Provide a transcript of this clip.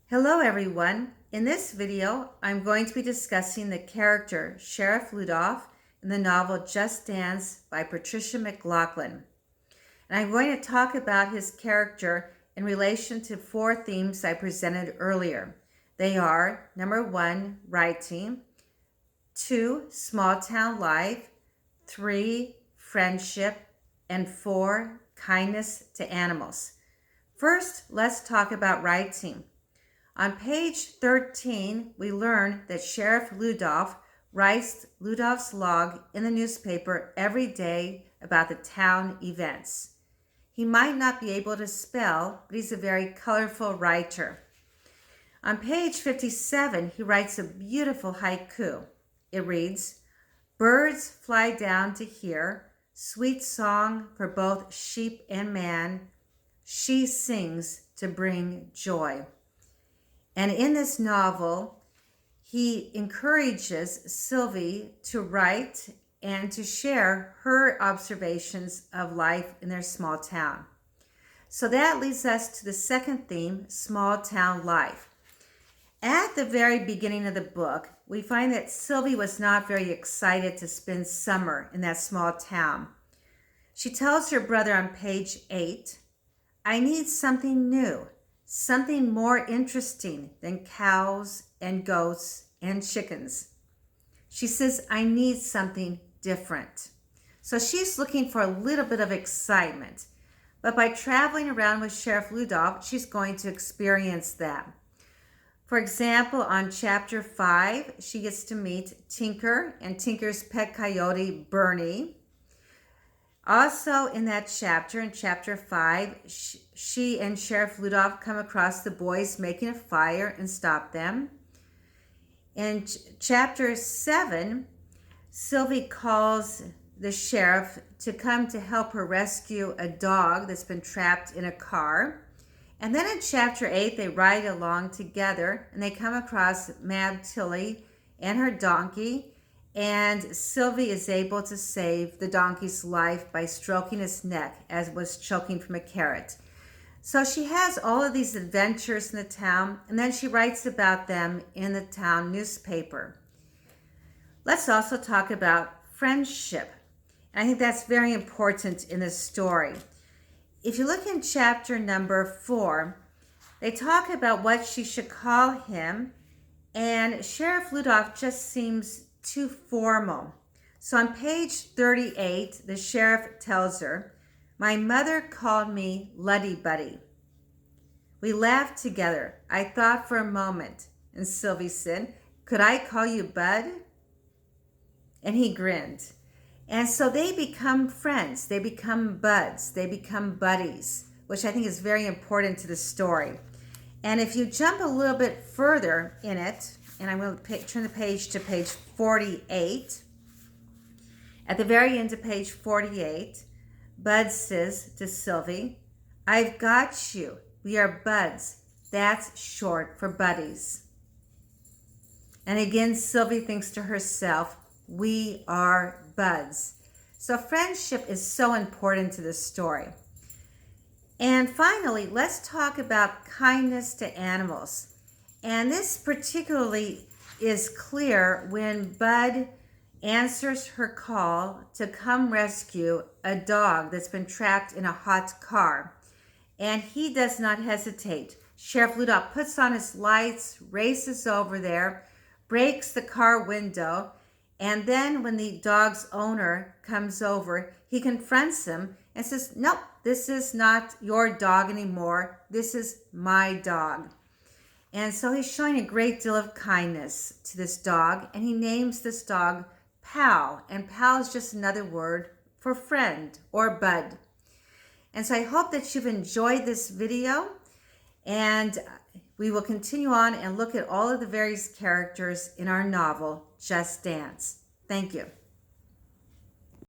Hello everyone. In this video, I'm going to be discussing the character Sheriff Ludolf in the novel Just Dance by Patricia MacLachlan. And I'm going to talk about his character in relation to four themes I presented earlier. They are, number 1, writing, 2, small town life, 3, friendship, and 4, kindness to animals. First, let's talk about writing. On page 13, we learn that Sheriff Ludolf writes Ludolf's log in the newspaper every day about the town events. He might not be able to spell, but he's a very colorful writer. On page 57, he writes a beautiful haiku. It reads, "Birds fly down to hear, sweet song for both sheep and man. She sings to bring joy." And in this novel, he encourages Sylvie to write and to share her observations of life in their small town. So that leads us to the second theme, small town life. At the very beginning of the book, we find that Sylvie was not very excited to spend summer in that small town. She tells her brother on page 8, "I need something new. Something more interesting than cows and goats and chickens." She says, "I need something different." So she's looking for a little bit of excitement. But by traveling around with Sheriff Ludolf, she's going to experience that. For example, on chapter 5, she gets to meet Tinker and Tinker's pet coyote, Bernie. Also in that chapter, in chapter 5, she and Sheriff Ludolf come across the boys making a fire and stop them. In chapter 7, Sylvie calls the sheriff to come to help her rescue a dog that's been trapped in a car. And then in chapter 8, they ride along together and they come across Mab Tilly and her donkey. And Sylvie is able to save the donkey's life by stroking its neck as it was choking from a carrot. So she has all of these adventures in the town, and then she writes about them in the town newspaper. Let's also talk about friendship. And I think that's very important in this story. If you look in chapter number 4, they talk about what she should call him, and Sheriff Ludolf just seems too formal. So on page 38, the sheriff tells her, "My mother called me Luddy Buddy. We laughed together. I thought for a moment." And Sylvie said, "Could I call you Bud?" And he grinned. And so they become friends. They become buds. They become buddies, which I think is very important to the story. And if you jump a little bit further in it, and I'm going to turn the page to page 48. At the very end of page 48, Bud says to Sylvie, "I've got you. We are buds. That's short for buddies." And again, Sylvie thinks to herself, we are buds. So friendship is so important to this story. And finally, let's talk about kindness to animals. And this particularly is clear when Bud answers her call to come rescue a dog that's been trapped in a hot car. And he does not hesitate. Sheriff Ludolf puts on his lights, races over there, breaks the car window, and then when the dog's owner comes over, he confronts him and says, "Nope, this is not your dog anymore. This is my dog." And so he's showing a great deal of kindness to this dog, and he names this dog Pal. And Pal is just another word for friend or bud. And so I hope that you've enjoyed this video, and we will continue on and look at all of the various characters in our novel, Just Dance. Thank you.